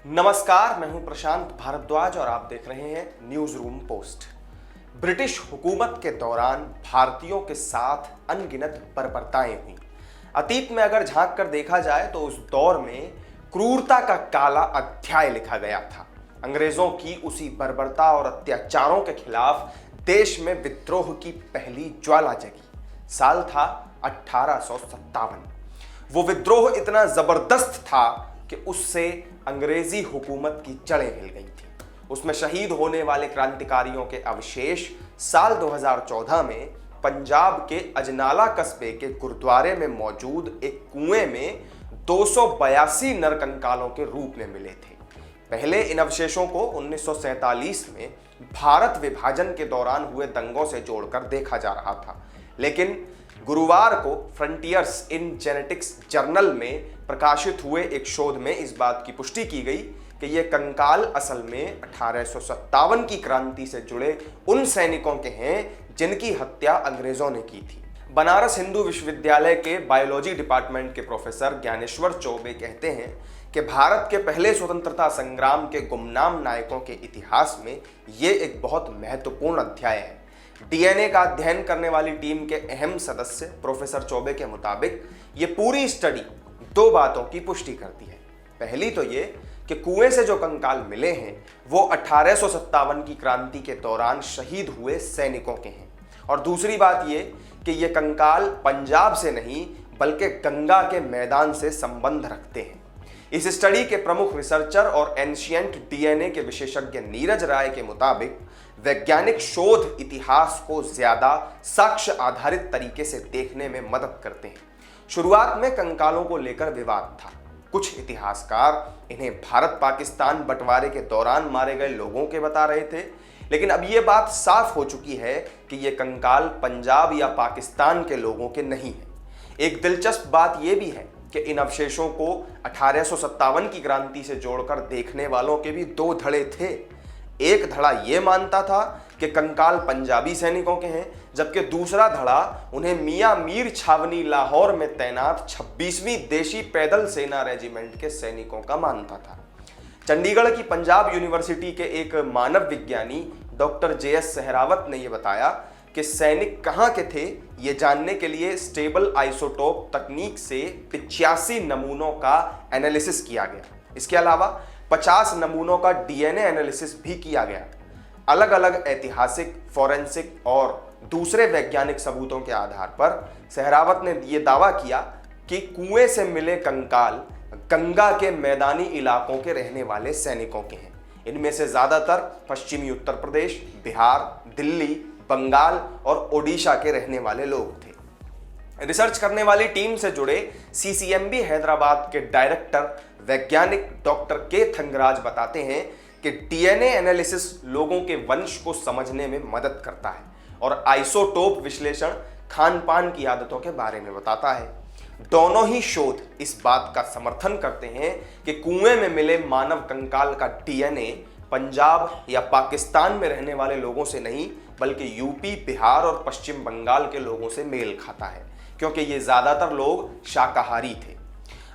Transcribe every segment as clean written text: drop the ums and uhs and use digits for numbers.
नमस्कार, मैं हूं प्रशांत भारद्वाज और आप देख रहे हैं न्यूज रूम पोस्ट। ब्रिटिश हुकूमत के दौरान भारतीयों के साथ अनगिनत बर्बरताएं हुई। अतीत में अगर झांक कर देखा जाए तो उस दौर में क्रूरता का काला अध्याय लिखा गया था। अंग्रेजों की उसी बर्बरता और अत्याचारों के खिलाफ देश में विद्रोह की पहली ज्वाला जगी। साल था 1857। वो विद्रोह इतना जबरदस्त था कि उससे अंग्रेजी हुकूमत की जड़ें हिल गई थी। उसमें शहीद होने वाले क्रांतिकारियों के अवशेष साल 2014 में पंजाब के अजनाला कस्बे के गुरुद्वारे में मौजूद एक कुएं में 282 नरकंकालों के रूप में मिले थे। पहले इन अवशेषों को 1947 में भारत विभाजन के दौरान हुए दंगों से जोड़कर देखा जा रहा था, लेकिन गुरुवार को फ्रंटियर्स इन जेनेटिक्स जर्नल में प्रकाशित हुए एक शोध में इस बात की पुष्टि की गई कि ये कंकाल असल में 1857 की क्रांति से जुड़े उन सैनिकों के हैं जिनकी हत्या अंग्रेजों ने की थी। बनारस हिंदू विश्वविद्यालय के बायोलॉजी डिपार्टमेंट के प्रोफेसर ज्ञानेश्वर चौबे कहते हैं कि भारत के पहले स्वतंत्रता संग्राम के गुमनाम नायकों के इतिहास में ये एक बहुत महत्वपूर्ण अध्याय है। डीएनए का अध्ययन करने वाली टीम के अहम सदस्य प्रोफेसर चौबे के मुताबिक ये पूरी स्टडी दो बातों की पुष्टि करती है। पहली तो ये कि कुएं से जो कंकाल मिले हैं वो 1857 की क्रांति के दौरान शहीद हुए सैनिकों के हैं, और दूसरी बात ये कि ये कंकाल पंजाब से नहीं बल्कि गंगा के मैदान से संबंध रखते हैं। इस स्टडी के प्रमुख रिसर्चर और एंशिएंट डीएनए के विशेषज्ञ नीरज राय के मुताबिक वैज्ञानिक शोध इतिहास को ज्यादा साक्ष्य आधारित तरीके से देखने में मदद करते हैं। शुरुआत में कंकालों को लेकर विवाद था। कुछ इतिहासकार इन्हें भारत पाकिस्तान बंटवारे के दौरान मारे गए लोगों के बता रहे थे, लेकिन अब यह बात साफ हो चुकी है कि ये कंकाल पंजाब या पाकिस्तान के लोगों के नहीं है। एक दिलचस्प बात यह भी है कि इन अवशेषों को 1857 की क्रांति से जोड़कर देखने वालों के भी दो धड़े थे। एक धड़ा यह मानता था कि कंकाल पंजाबी सैनिकों के हैं, जबकि दूसरा धड़ा उन्हें मियां मीर छावनी लाहौर में तैनात 26वीं देशी पैदल सेना रेजिमेंट के सैनिकों का मानता था। चंडीगढ़ की पंजाब यूनिवर्सिटी के एक मानव विज्ञानी डॉक्टर जेएस सहरावत ने यह बताया कि सैनिक कहां के थे ये जानने के लिए स्टेबल आइसोटोप तकनीक से 85 नमूनों का एनालिसिस किया गया। इसके अलावा 50 नमूनों का डीएनए एनालिसिस भी किया गया। अलग अलग ऐतिहासिक, फॉरेंसिक और दूसरे वैज्ञानिक सबूतों के आधार पर सहरावत ने यह दावा किया कि कुएं से मिले कंकाल गंगा के मैदानी इलाकों के रहने वाले सैनिकों के हैं। इनमें से ज्यादातर पश्चिमी उत्तर प्रदेश, बिहार, दिल्ली, बंगाल और ओडिशा के रहने वाले लोग थे। रिसर्च करने वाली टीम से जुड़े सीसीएमबी हैदराबाद के डायरेक्टर वैज्ञानिक डॉक्टर के थंगराज बताते हैं कि डीएनए एनालिसिस लोगों के वंश को समझने में मदद करता है और आइसोटोप विश्लेषण खान पान की आदतों के बारे में बताता है। दोनों ही शोध इस बात का समर्थन करते हैं कि कुएं में मिले मानव कंकाल का डीएनए पंजाब या पाकिस्तान में रहने वाले लोगों से नहीं बल्कि यूपी, बिहार और पश्चिम बंगाल के लोगों से मेल खाता है, क्योंकि ये ज्यादातर लोग शाकाहारी थे।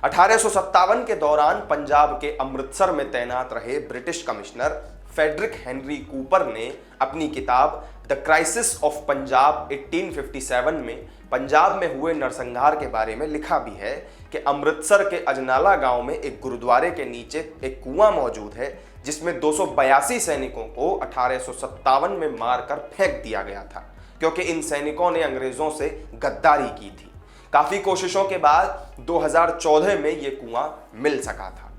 1857 के दौरान पंजाब के अमृतसर में तैनात रहे British commissioner Frederick Henry Cooper ने अपनी किताब द क्राइसिस ऑफ पंजाब 1857 में पंजाब में हुए नरसंहार के बारे में लिखा भी है कि अमृतसर के अजनाला गांव में एक गुरुद्वारे के नीचे एक कुआं मौजूद है जिसमें 282 सैनिकों को 1857 में मारकर फेंक दिया गया था, क्योंकि इन सैनिकों ने अंग्रेजों से गद्दारी की थी। काफी कोशिशों के बाद 2014 में यह कुआं मिल सका था।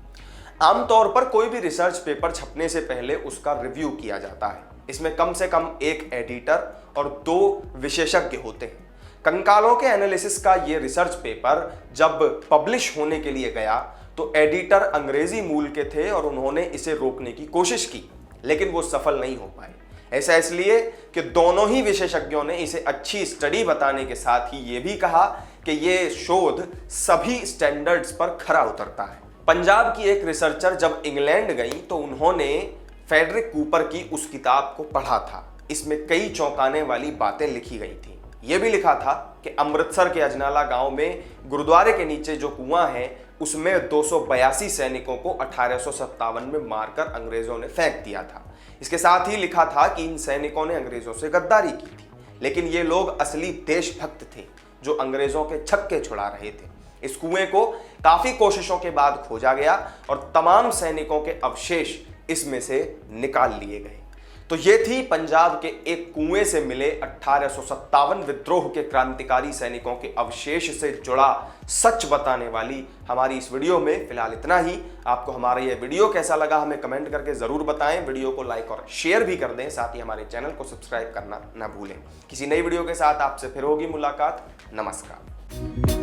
आमतौर पर कोई भी रिसर्च पेपर छपने से पहले उसका रिव्यू किया जाता है। इसमें कम से कम एक एडिटर और 2 विशेषज्ञ होते हैं। कंकालों के एनालिसिस का यह रिसर्च पेपर जब पब्लिश होने के लिए गया तो एडिटर अंग्रेजी मूल के थे और उन्होंने इसे रोकने की कोशिश की, लेकिन वो सफल नहीं हो पाए। ऐसा इसलिए कि दोनों ही विशेषज्ञों ने इसे अच्छी स्टडी बताने के साथ ही ये भी कहा कि ये शोध सभी स्टैंडर्ड्स पर खरा उतरता है। पंजाब की एक रिसर्चर जब इंग्लैंड गई तो उन्होंने फेडरिक कूपर की उस किताब को पढ़ा था। इसमें कई चौंकाने वाली बातें लिखी गई थी। यह भी लिखा था कि अमृतसर के अजनाला गांव में गुरुद्वारे के नीचे जो कुआं है उसमें 282 सैनिकों को 1857 में मारकर अंग्रेजों ने फेंक दिया था। इसके साथ ही लिखा था कि इन सैनिकों ने अंग्रेजों से गद्दारी की थी, लेकिन ये लोग असली देशभक्त थे जो अंग्रेजों के छक्के छुड़ा रहे थे। इस कुएं को काफी कोशिशों के बाद खोजा गया और तमाम सैनिकों के अवशेष इसमें से निकाल लिए गए। तो ये थी पंजाब के एक कुएं से मिले 1857 विद्रोह के क्रांतिकारी सैनिकों के अवशेष से जुड़ा सच बताने वाली हमारी इस वीडियो में। फिलहाल इतना ही। आपको हमारा ये वीडियो कैसा लगा हमें कमेंट करके जरूर बताएं। वीडियो को लाइक और शेयर भी कर दें, साथ ही हमारे चैनल को सब्सक्राइब करना ना भूलें। किसी नई वीडियो के साथ आपसे फिर होगी मुलाकात। नमस्कार।